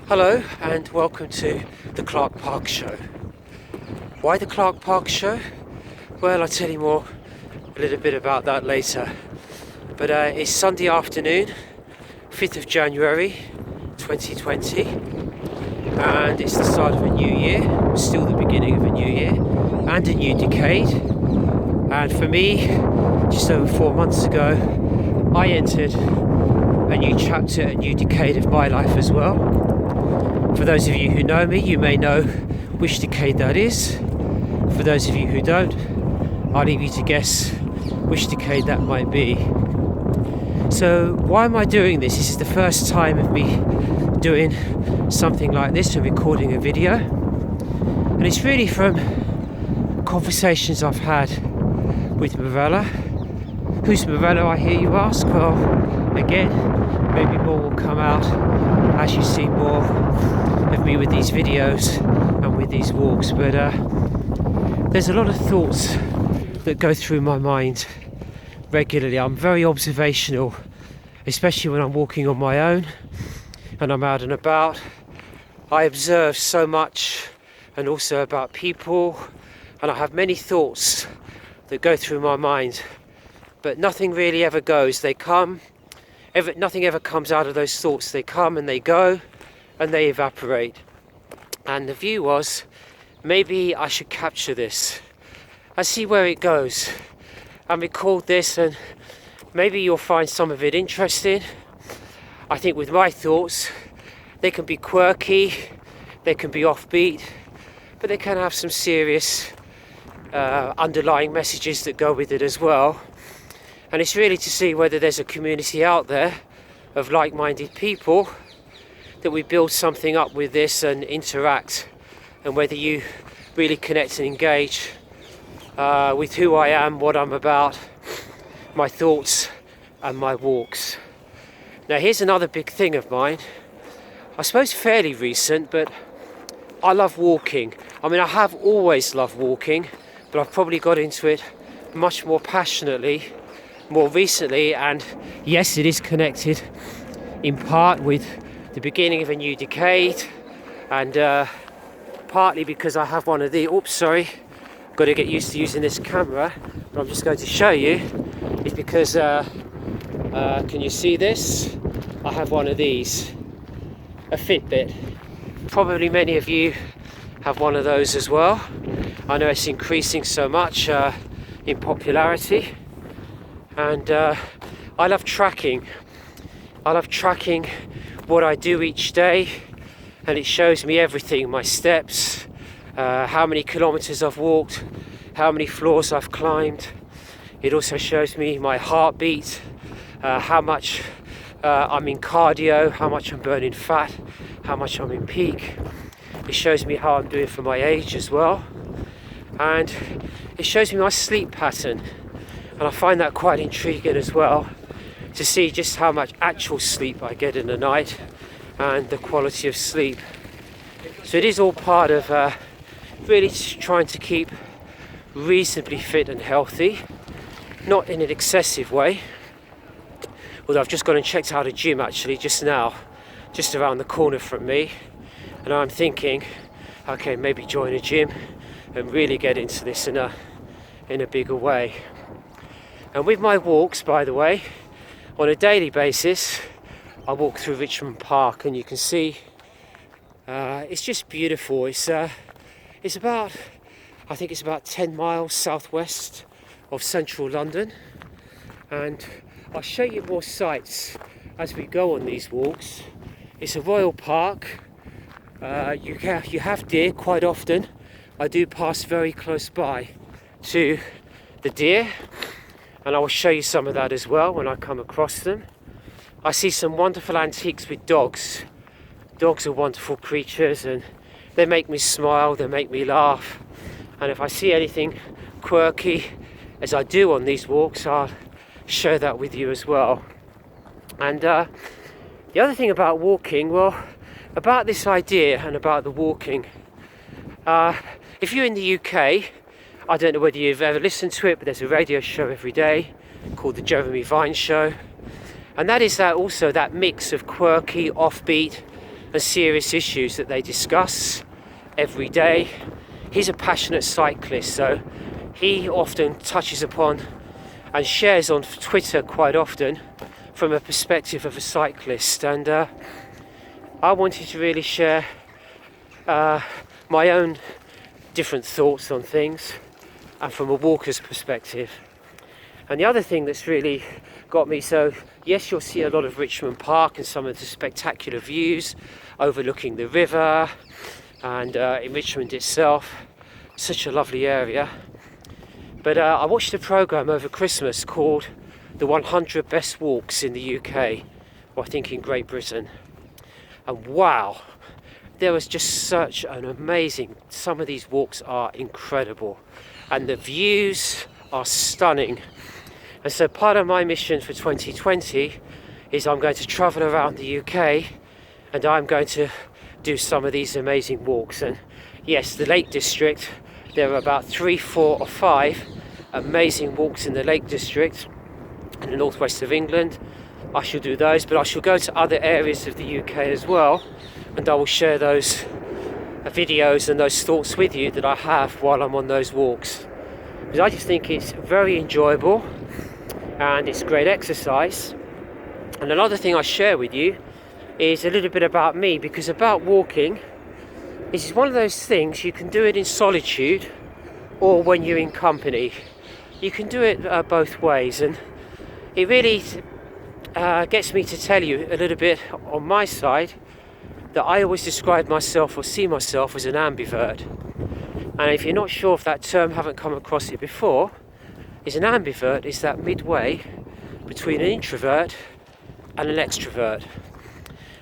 Hello and welcome to the Clarke Park Show. Why the Clarke Park Show? Well, I'll tell you a little bit about that later. But it's Sunday afternoon, 5th of January 2020, and it's the start of a new year, still the beginning of a new year, and a new decade. And for me, just over 4 months ago, I entered a new chapter, a new decade of my life as well. For those of you who know me, you may know which decade that is. For those of you who don't, I'll leave you to guess which decade that might be. So why am I doing this? This is the first time of me doing something like this, and recording a video. And it's really from conversations I've had with Morella. Who's Morella, I hear you ask? Well, again, maybe more will come out as you see more of me with these videos and with these walks. But there's a lot of thoughts that go through my mind regularly. I'm very observational, especially when I'm walking on my own and I'm out and about. I observe so much, and also about people, and I have many thoughts that go through my mind, but nothing really ever goes. They come, nothing ever comes out of those thoughts. They come and they go and they evaporate. And the view was, maybe I should capture this and see where it goes and record this, and maybe you'll find some of it interesting. I think with my thoughts, they can be quirky, they can be offbeat, but they can have some serious underlying messages that go with it as well. And it's really to see whether there's a community out there of like-minded people, that we build something up with this and interact, and whether you really connect and engage with who I am, what I'm about, my thoughts and my walks. Now here's another big thing of mine, I suppose fairly recent, but I love walking. I mean, I have always loved walking, but I've probably got into it much more passionately more recently. And yes, it is connected in part with the beginning of a new decade, and partly because I have one of the, got to get used to using this camera, but I'm just going to show you, is because can you see this? I have one of these, a Fitbit. Probably many of you have one of those as well. I know it's increasing so much in popularity, and I love tracking. I love tracking what I do each day, and it shows me everything: my steps, how many kilometers I've walked, how many floors I've climbed. It also shows me my heartbeat, how much I'm in cardio, how much I'm burning fat, how much I'm in peak. It shows me how I'm doing for my age as well, and it shows me my sleep pattern, and I find that quite intriguing as well, to see just how much actual sleep I get in the night and the quality of sleep. So it is all part of really trying to keep reasonably fit and healthy, not in an excessive way. Although I've just gone and checked out a gym actually just now, just around the corner from me, and I'm thinking, okay, maybe join a gym and really get into this in a bigger way. And with my walks, by the way, on a daily basis, I walk through Richmond Park, and you can see it's just beautiful. It's about, I think it's about 10 miles southwest of central London, and I'll show you more sights as we go on these walks. It's a royal park. You have deer quite often. I do pass very close by to the deer, and I will show you some of that as well when I come across them. I see some wonderful antiques with dogs. Dogs are wonderful creatures, and they make me smile, they make me laugh. And if I see anything quirky, as I do on these walks, I'll share that with you as well. And the other thing about walking, well, about this idea and about the walking, if you're in the UK, I don't know whether you've ever listened to it, but there's a radio show every day called The Jeremy Vine Show, and that is that also that mix of quirky, offbeat, and serious issues that they discuss every day. He's a passionate cyclist, so he often touches upon and shares on Twitter quite often from a perspective of a cyclist, and I wanted to really share my own different thoughts on things and from a walker's perspective. And the other thing that's really got me, so yes, you'll see a lot of Richmond Park and some of the spectacular views overlooking the river and in Richmond itself, such a lovely area. But I watched a programme over Christmas called The 100 Best Walks in the UK, or I think in Great Britain. And wow, there was just such an amazing, some of these walks are incredible and the views are stunning. And so part of my mission for 2020 is I'm going to travel around the UK and I'm going to do some of these amazing walks. And yes, the Lake District, there are about 3, 4 or 5 amazing walks in the Lake District in the northwest of England. I shall do those, but I shall go to other areas of the UK as well, and I will share those videos and those thoughts with you that I have while I'm on those walks, because I just think it's very enjoyable and it's great exercise. And another thing I share with you is a little bit about me, because about walking, this is one of those things you can do it in solitude or when you're in company. You can do it both ways, and it really gets me to tell you a little bit on my side that I always describe myself or see myself as an ambivert. And if you're not sure of that term, haven't come across it before, is an ambivert is that midway between an introvert and an extrovert.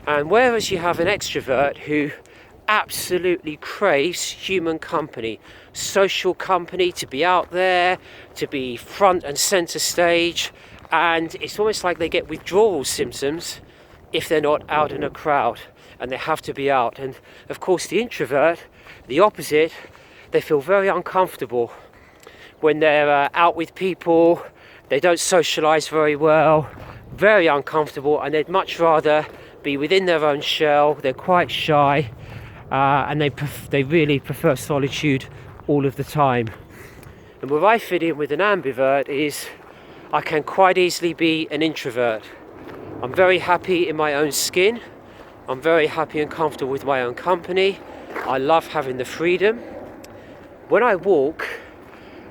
And whereas you have an extrovert who absolutely craves human company, social company, to be out there, to be front and centre stage, and it's almost like they get withdrawal symptoms if they're not out in a crowd and they have to be out. And of course the introvert, the opposite, they feel very uncomfortable when they're out with people, they don't socialise very well, very uncomfortable, and they'd much rather be within their own shell. They're quite shy, and they really prefer solitude all of the time. And where I fit in with an ambivert is I can quite easily be an introvert. I'm very happy in my own skin. I'm very happy and comfortable with my own company. I love having the freedom. When I walk,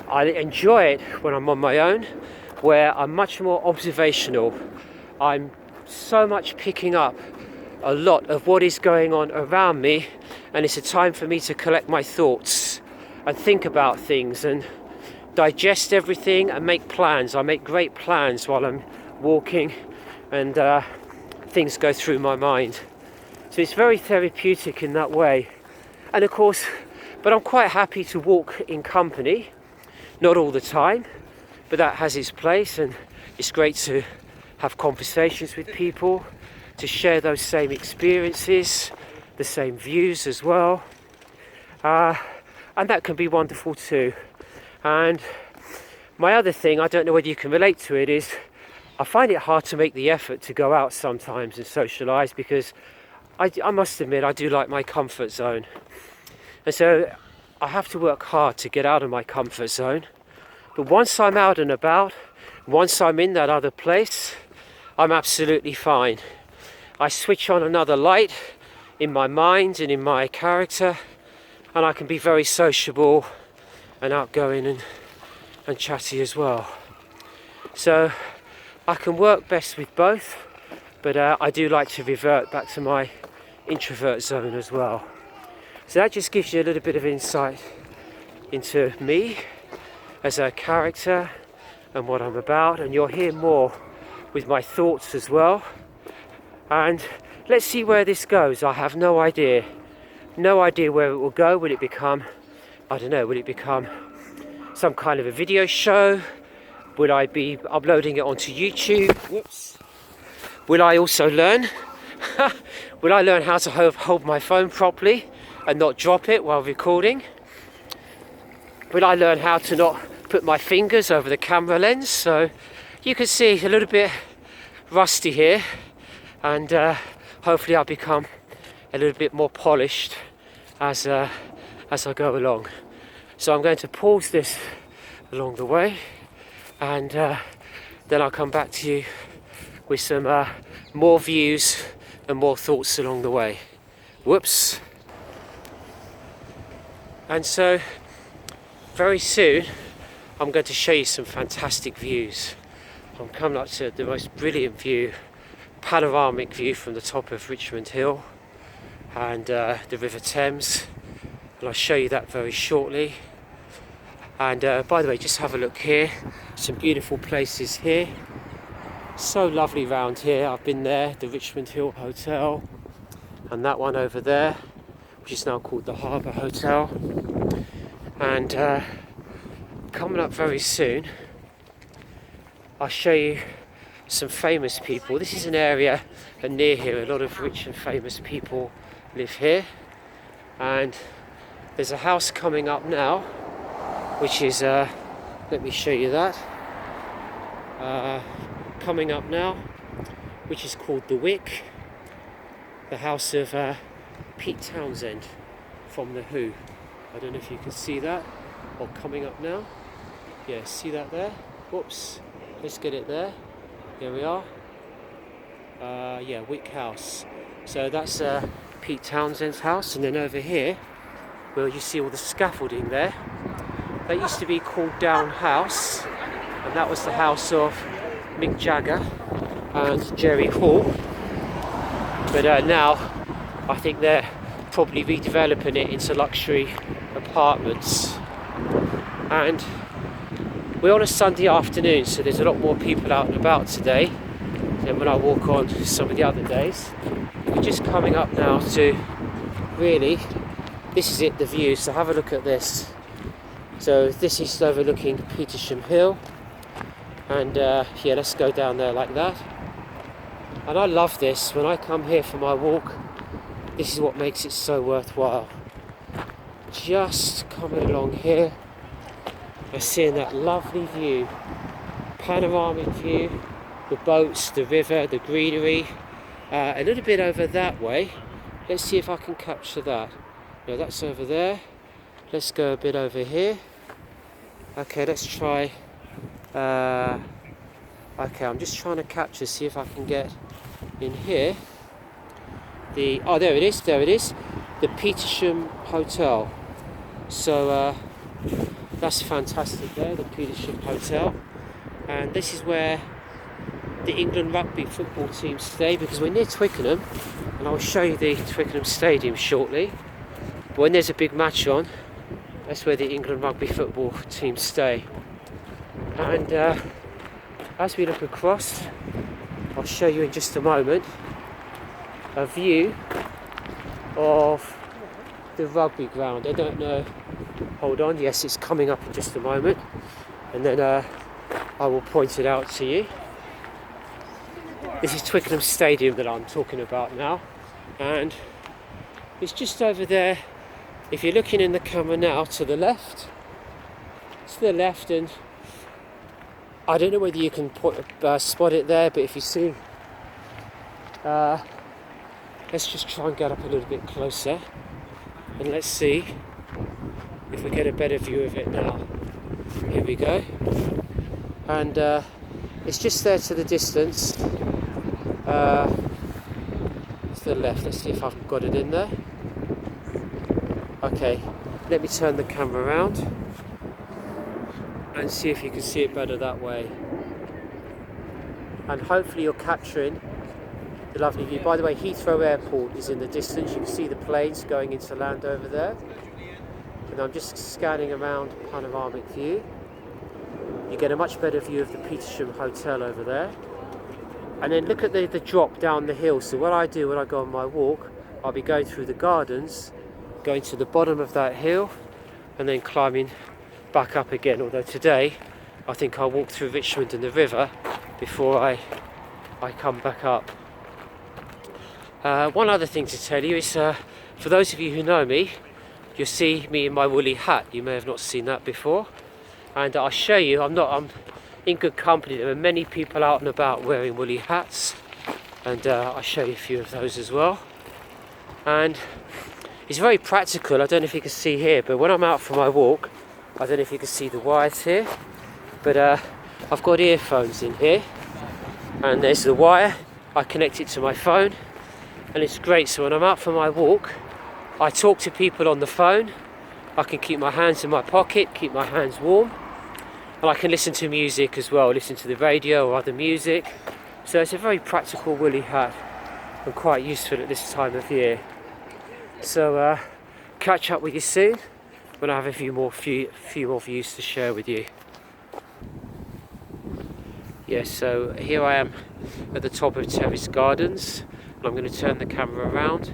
I enjoy it when I'm on my own, where I'm much more observational. I'm so much picking up a lot of what is going on around me, and it's a time for me to collect my thoughts and think about things and digest everything and make plans. I make great plans while I'm walking, and things go through my mind. So it's very therapeutic in that way. And of course, but I'm quite happy to walk in company, not all the time, but that has its place, and it's great to have conversations with people, to share those same experiences, the same views as well, and that can be wonderful too. And my other thing, I don't know whether you can relate to it, is I find it hard to make the effort to go out sometimes and socialise, because I must admit I do like my comfort zone, and so I have to work hard to get out of my comfort zone. But once I'm out and about, once I'm in that other place, I'm absolutely fine. I switch on another light in my mind and in my character, and I can be very sociable and outgoing and chatty as well. So I can work best with both, but I do like to revert back to my introvert zone as well. So that just gives you a little bit of insight into me as a character and what I'm about, and you'll hear more with my thoughts as well. And let's see where this goes. I have no idea where it will go. Will it become, I don't know, will it become some kind of a video show? Will I be uploading it onto YouTube? Whoops. Will I also learn? Will I learn how to hold my phone properly and not drop it while recording? Will I learn how to not put my fingers over the camera lens? So you can see a little bit rusty here, and hopefully I'll become a little bit more polished as I go along. So I'm going to pause this along the way, and then I'll come back to you with some more views and more thoughts along the way. Whoops. And so very soon I'm going to show you some fantastic views. I'm coming up to the most brilliant view, panoramic view from the top of Richmond Hill and the River Thames, and I'll show you that very shortly. And by the way, just have a look here, some beautiful places here, so lovely round here. I've been there, the Richmond Hill Hotel, and that one over there, which is now called the Harbour Hotel. And coming up very soon, I'll show you some famous people. This is an area near here, a lot of rich and famous people live here, and there's a house coming up now, which is, let me show you that, coming up now, which is called the Wick, the house of Pete Townsend from The Who. I don't know if you can see that, or coming up now. Yeah, see that there? Whoops, let's get it there. Here we are. Yeah, Wick House. So that's Pete Townsend's house, and then over here, well, you see all the scaffolding there. That used to be called Down House, and that was the house of Mick Jagger and Jerry Hall. But now, I think they're probably redeveloping it into luxury apartments. And we're on a Sunday afternoon, so there's a lot more people out and about today than when I walk on some of the other days. We're just coming up now to, really, this is it, the view, so have a look at this. So this is overlooking Petersham Hill, and yeah, let's go down there like that. And I love this. When I come here for my walk, this is what makes it so worthwhile. Just coming along here and seeing that lovely view, panoramic view, the boats, the river, the greenery. A little bit over that way. Let's see if I can capture that. No, that's over there. Let's go a bit over here. Okay, let's try. Okay, I'm just trying to capture, see if I can get in here. Oh, there it is, the Petersham Hotel. So that's fantastic there, the Petersham Hotel. And this is where the England rugby football team stay, because we're near Twickenham, and I'll show you the Twickenham Stadium shortly. But when there's a big match on, that's where the England rugby football team stay. And as we look across, I'll show you in just a moment a view of the rugby ground. I don't know, hold on, yes, it's coming up in just a moment, and then I will point it out to you. This is Twickenham Stadium that I'm talking about now, and it's just over there. If you're looking in the camera now, to the left, and I don't know whether you can spot it there, but if you see, let's just try and get up a little bit closer, and let's see if we get a better view of it now. Here we go, and it's just there to the distance, to the left. Let's see if I've got it in there. Okay, let me turn the camera around and see if you can see it better that way. And hopefully you're capturing the lovely view. By the way, Heathrow Airport is in the distance. You can see the planes going into land over there. And I'm just scanning around panoramic view. You get a much better view of the Petersham Hotel over there. And then look at the drop down the hill. So what I do when I go on my walk, I'll be going through the gardens, going to the bottom of that hill, and then climbing back up again. Although today I think I'll walk through Richmond and the river before I come back up. One other thing to tell you is, for those of you who know me, you'll see me in my woolly hat. You may have not seen that before, and I'll show you. I'm in good company. There are many people out and about wearing woolly hats, and I'll show you a few of those as well. and it's very practical. I don't know if you can see here, but when I'm out for my walk, I don't know if you can see the wires here, but I've got earphones in here, and there's the wire. I connect it to my phone, and it's great. So when I'm out for my walk, I talk to people on the phone. I can keep my hands in my pocket, keep my hands warm, and I can listen to music as well, listen to the radio or other music. So it's a very practical woolly hat and quite useful at this time of year. So catch up with you soon when I have a few more views to share with you. Yes, so here I am at the top of Terrace Gardens, and I'm going to turn the camera around.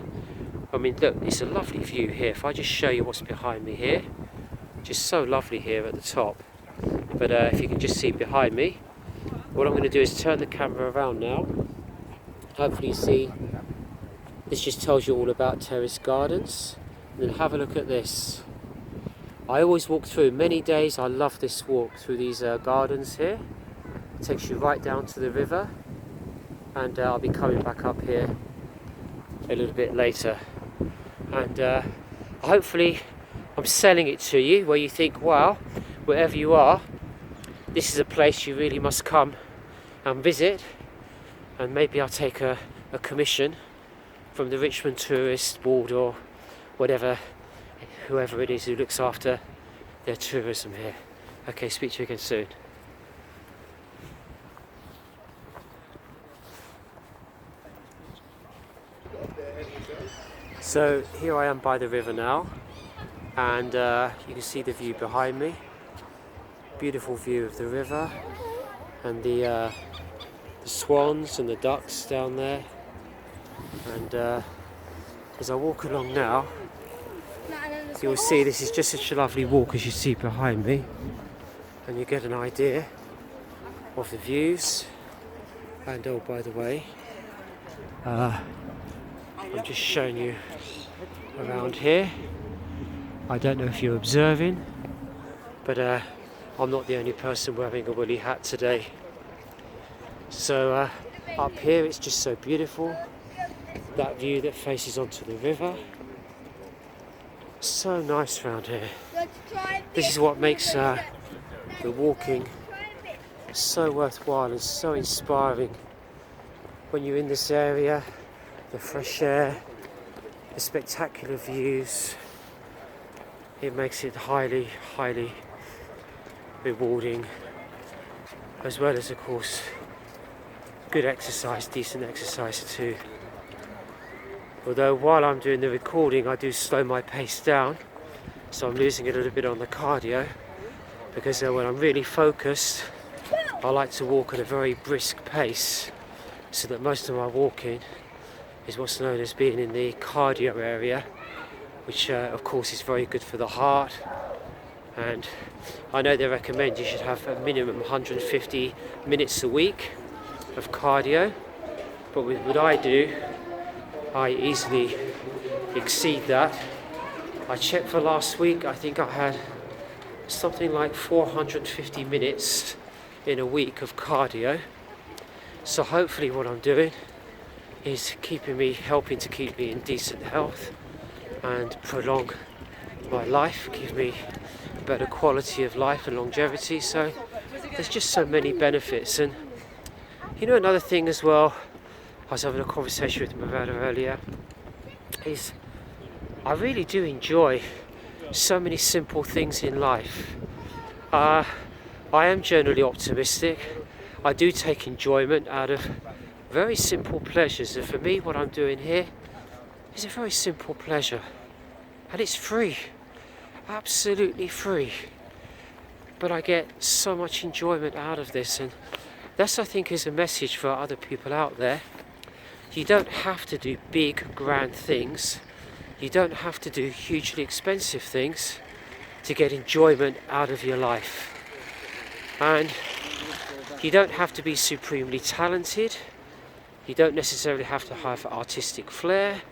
I mean, look, it's a lovely view here. If I just show you what's behind me here, just so lovely here at the top. But if you can just see behind me, what I'm going to do is turn the camera around now. Hopefully you see, this just tells you all about Terrace Gardens. And then have a look at this. I always walk through, many days I love this walk through these gardens here. It takes you right down to the river, and I'll be coming back up here a little bit later. And hopefully I'm selling it to you where you think, wow, wherever you are, this is a place you really must come and visit, and maybe I'll take a commission from the Richmond Tourist Board or whatever, whoever it is who looks after their tourism here. Okay, speak to you again soon. So here I am by the river now, and you can see the view behind me. Beautiful view of the river and the swans and the ducks down there. And as I walk along now, you'll see this is just such a lovely walk as you see behind me, and you get an idea of the views. And oh, by the way, I'm just showing you around here. I don't know if you're observing, but I'm not the only person wearing a woolly hat today. So up here it's just so beautiful. That view that faces onto the river. So nice around here. This is what makes the walking so worthwhile and so inspiring. When you're in this area, the fresh air, the spectacular views, it makes it highly, highly rewarding, as well as, of course, good exercise, decent exercise too. Although while I'm doing the recording, I do slow my pace down, so I'm losing a little bit on the cardio, because when I'm really focused, I like to walk at a very brisk pace, so that most of my walking is what's known as being in the cardio area, which of course is very good for the heart. And I know they recommend you should have a minimum 150 minutes a week of cardio, but with what I do, I easily exceed that. I checked for last week, I think I had something like 450 minutes in a week of cardio. So hopefully what I'm doing is helping to keep me in decent health and prolong my life, give me a better quality of life and longevity. So there's just so many benefits. And you know, another thing as well, I was having a conversation with my brother earlier, is I really do enjoy so many simple things in life. I am generally optimistic. I do take enjoyment out of very simple pleasures, and for me what I'm doing here is a very simple pleasure, and it's free, absolutely free, but I get so much enjoyment out of this. And that's, I think, is a message for other people out there. You don't have to do big, grand things. You don't have to do hugely expensive things to get enjoyment out of your life. And you don't have to be supremely talented. You don't necessarily have to have artistic flair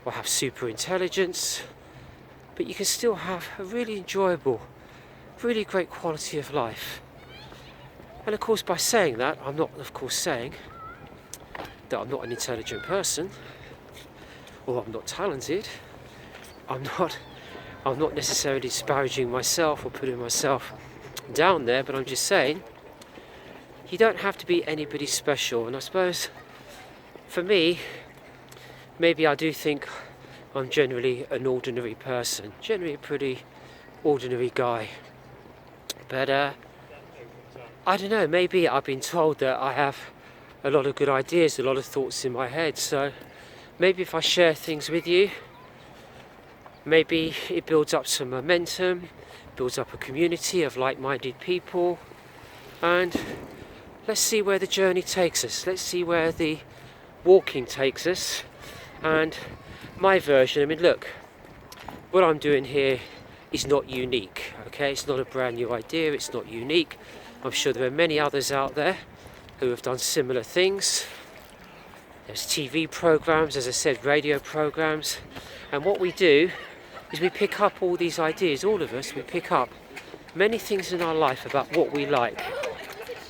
or have super intelligence, but you can still have a really enjoyable, really great quality of life. And of course, by saying that, I'm not, of course, saying that I'm not an intelligent person. or I'm not talented. I'm not necessarily disparaging myself or putting myself down there, but I'm just saying you don't have to be anybody special. And I suppose for me, maybe I do think I'm generally an ordinary person, generally a pretty ordinary guy. But I don't know, maybe I've been told that I have a lot of good ideas, a lot of thoughts in my head. So maybe if I share things with you, maybe it builds up some momentum, builds up a community of like-minded people, and let's see where the journey takes us. Let's see where the walking takes us. And my version, I mean, look, what I'm doing here is not unique, okay? It's not a brand new idea, it's not unique. I'm sure there are many others out there who have done similar things. There's TV programs, as I said, radio programs. And what we do is we pick up all these ideas, all of us, we pick up many things in our life about what we like.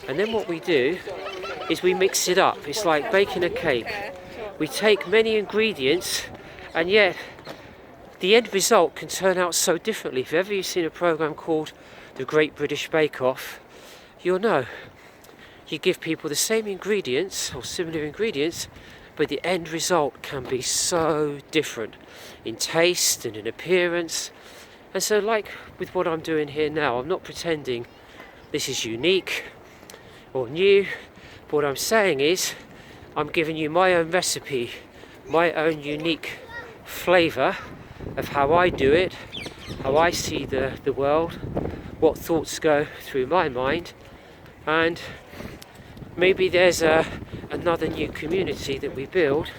And then what we do is we mix it up. It's like baking a cake. We take many ingredients, and yet the end result can turn out so differently. If ever you've seen a program called The Great British Bake Off, you'll know. You give people the same ingredients or similar ingredients, but the end result can be so different in taste and in appearance. And so, like with what I'm doing here now, I'm not pretending this is unique or new. But what I'm saying is I'm giving you my own recipe, my own unique flavour of how I do it, how I see the world, what thoughts go through my mind. And maybe there's another new community that we build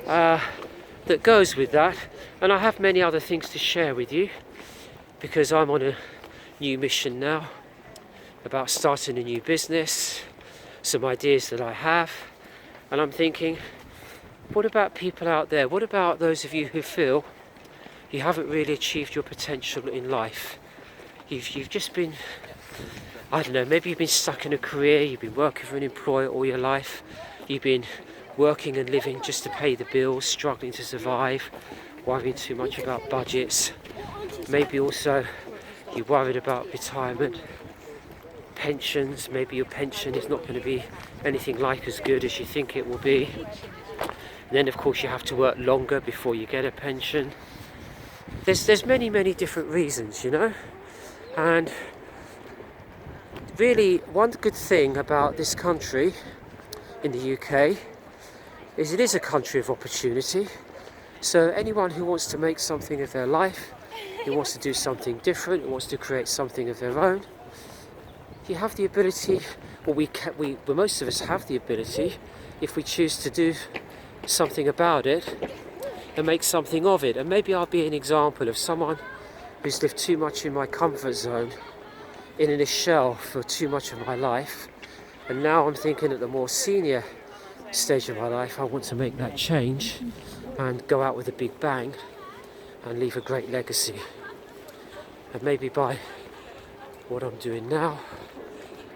that goes with that. And I have many other things to share with you, because I'm on a new mission now about starting a new business, some ideas that I have. And I'm thinking, what about people out there? What about those of you who feel you haven't really achieved your potential in life? You've just been, I don't know, maybe you've been stuck in a career, you've been working for an employer all your life, you've been working and living just to pay the bills, struggling to survive, worrying too much about budgets. Maybe also you're worried about retirement, pensions. Maybe your pension is not going to be anything like as good as you think it will be. And then of course you have to work longer before you get a pension. There's many different reasons, you know. And really, one good thing about this country in the UK is it is a country of opportunity. So anyone who wants to make something of their life, who wants to do something different, who wants to create something of their own, you have the ability, or most of us have the ability, if we choose to do something about it and make something of it. And maybe I'll be an example of someone who's lived too much in my comfort zone, in a shell for too much of my life, and now I'm thinking at the more senior stage of my life I want to make that change and go out with a big bang and leave a great legacy. And maybe by what I'm doing now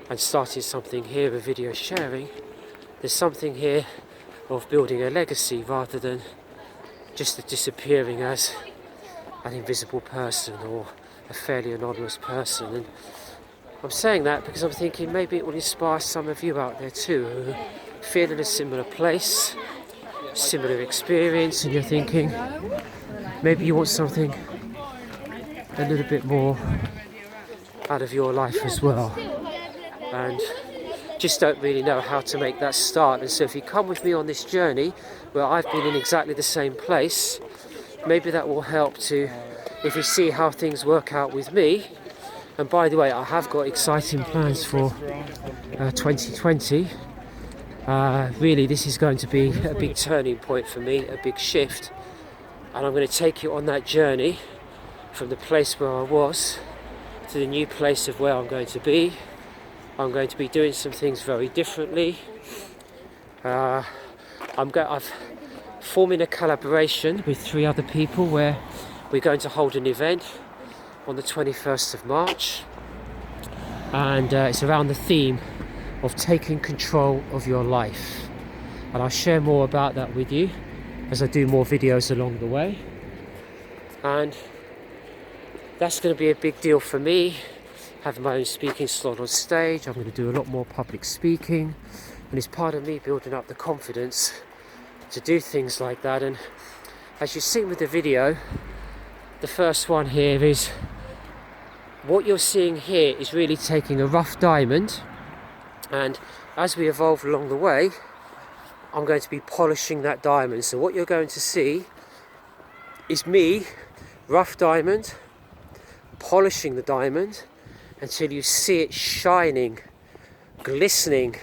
and starting something here with video sharing, there's something here of building a legacy rather than just disappearing as an invisible person or a fairly anonymous person. And I'm saying that because I'm thinking maybe it will inspire some of you out there too who feel in a similar place, similar experience, and you're thinking maybe you want something a little bit more out of your life as well, and just don't really know how to make that start. And so if you come with me on this journey where I've been in exactly the same place, maybe that will help to, if you see how things work out with me. And by the way, I have got exciting plans for 2020. Really, this is going to be a big turning point for me, a big shift. And I'm going to take you on that journey from the place where I was to the new place of where I'm going to be. I'm going to be doing some things very differently. I'm forming a collaboration with 3 other people where we're going to hold an event on the 21st of March, and it's around the theme of taking control of your life, and I'll share more about that with you as I do more videos along the way. And that's going to be a big deal for me, having my own speaking slot on stage. I'm going to do a lot more public speaking, and it's part of me building up the confidence to do things like that. And as you've seen with the video, the first one here is what you're seeing here is really taking a rough diamond, and as we evolve along the way, I'm going to be polishing that diamond. So what you're going to see is me, rough diamond, polishing the diamond until you see it shining, glistening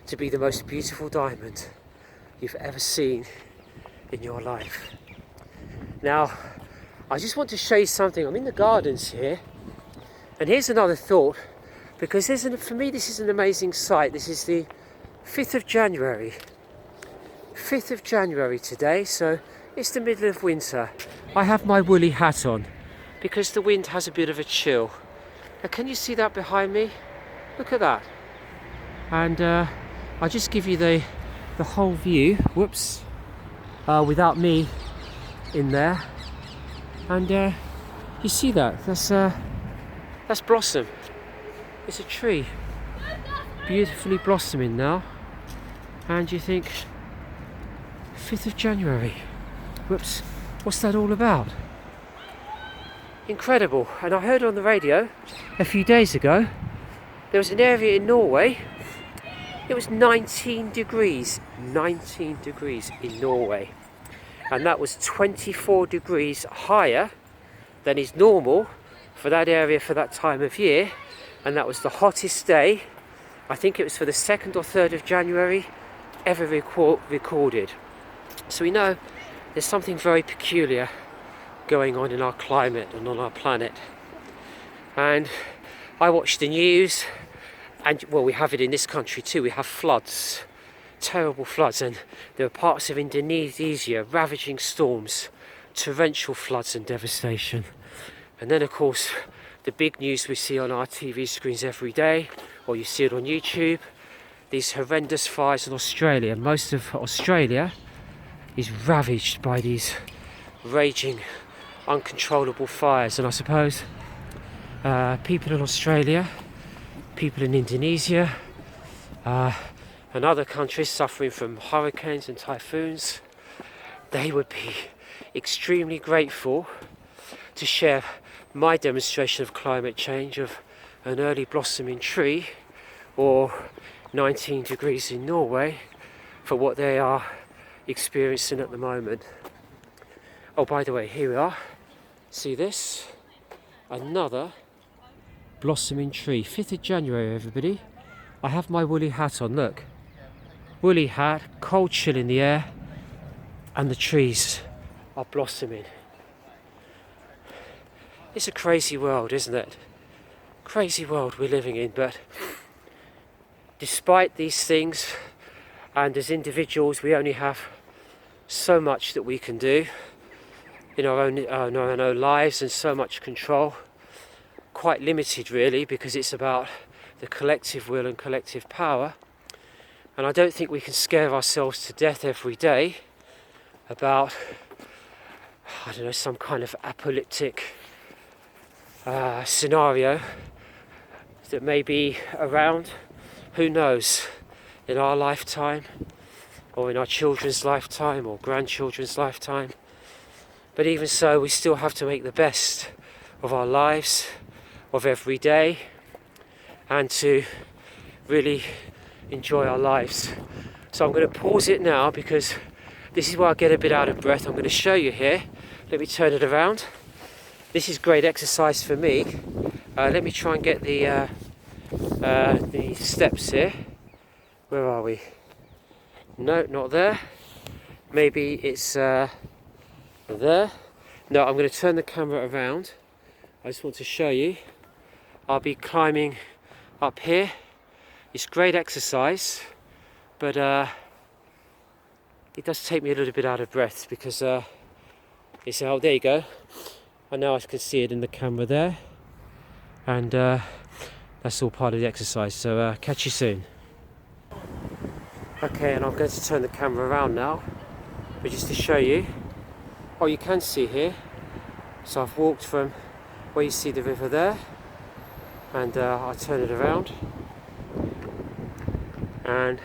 to be the most beautiful diamond you've ever seen in your life. Now, I just want to show you something. I'm in the gardens here, and here's another thought, because for me this is an amazing sight. This is the 5th of January. 5th of January today, so it's the middle of winter. I have my woolly hat on because the wind has a bit of a chill. Now, can you see that behind me? Look at that. And I'll just give you the whole view, whoops, without me in there. And you see that? That's blossom. It's a tree, beautifully blossoming now. And you think, 5th of January, whoops, what's that all about? Incredible. And I heard on the radio a few days ago, there was an area in Norway, it was 19 degrees in Norway. And that was 24 degrees higher than is normal for that area for that time of year. And that was the hottest day, I think it was for the 2nd or 3rd of January, ever recorded. So we know there's something very peculiar going on in our climate and on our planet. And I watched the news, and well, we have it in this country too. We have floods, terrible floods, and there are parts of Indonesia, ravaging storms, torrential floods and devastation. And then of course the big news we see on our TV screens every day, or you see it on YouTube, these horrendous fires in Australia. Most of Australia is ravaged by these raging, uncontrollable fires. And I suppose people in Australia, people in Indonesia, and other countries suffering from hurricanes and typhoons, they would be extremely grateful to share my demonstration of climate change, of an early blossoming tree or 19 degrees in Norway, for what they are experiencing at the moment. Oh, by the way, here we are. See this? Another blossoming tree. 5th of January, everybody. I have my woolly hat on, look. Woolly hat, cold chill in the air, and the trees are blossoming. It's a crazy world, isn't it? Crazy world we're living in, but despite these things, and as individuals, we only have so much that we can do in our own lives, and so much control. Quite limited, really, because it's about the collective will and collective power. And I don't think we can scare ourselves to death every day about, I don't know, some kind of apocalyptic scenario that may be around. Who knows, in our lifetime, or in our children's lifetime, or grandchildren's lifetime. But even so, we still have to make the best of our lives, of every day, and to really enjoy our lives. So I'm going to pause it now, because this is where I get a bit out of breath. I'm going to show you here. Let me turn it around. This is great exercise for me. Let me try and get the steps here. Where are we? No, not there. Maybe it's there. No, I'm going to turn the camera around. I just want to show you. I'll be climbing up here. It's great exercise, but it does take me a little bit out of breath, because it's, oh, there you go. I know I can see it in the camera there, and that's all part of the exercise. So catch you soon. Okay, and I'm going to turn the camera around now, But just to show you what you can see here. So I've walked from where you see the river there, and I'll turn it around, and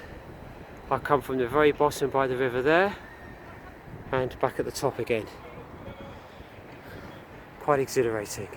I come from the very bottom by the river there and back at the top again. Quite exhilarating.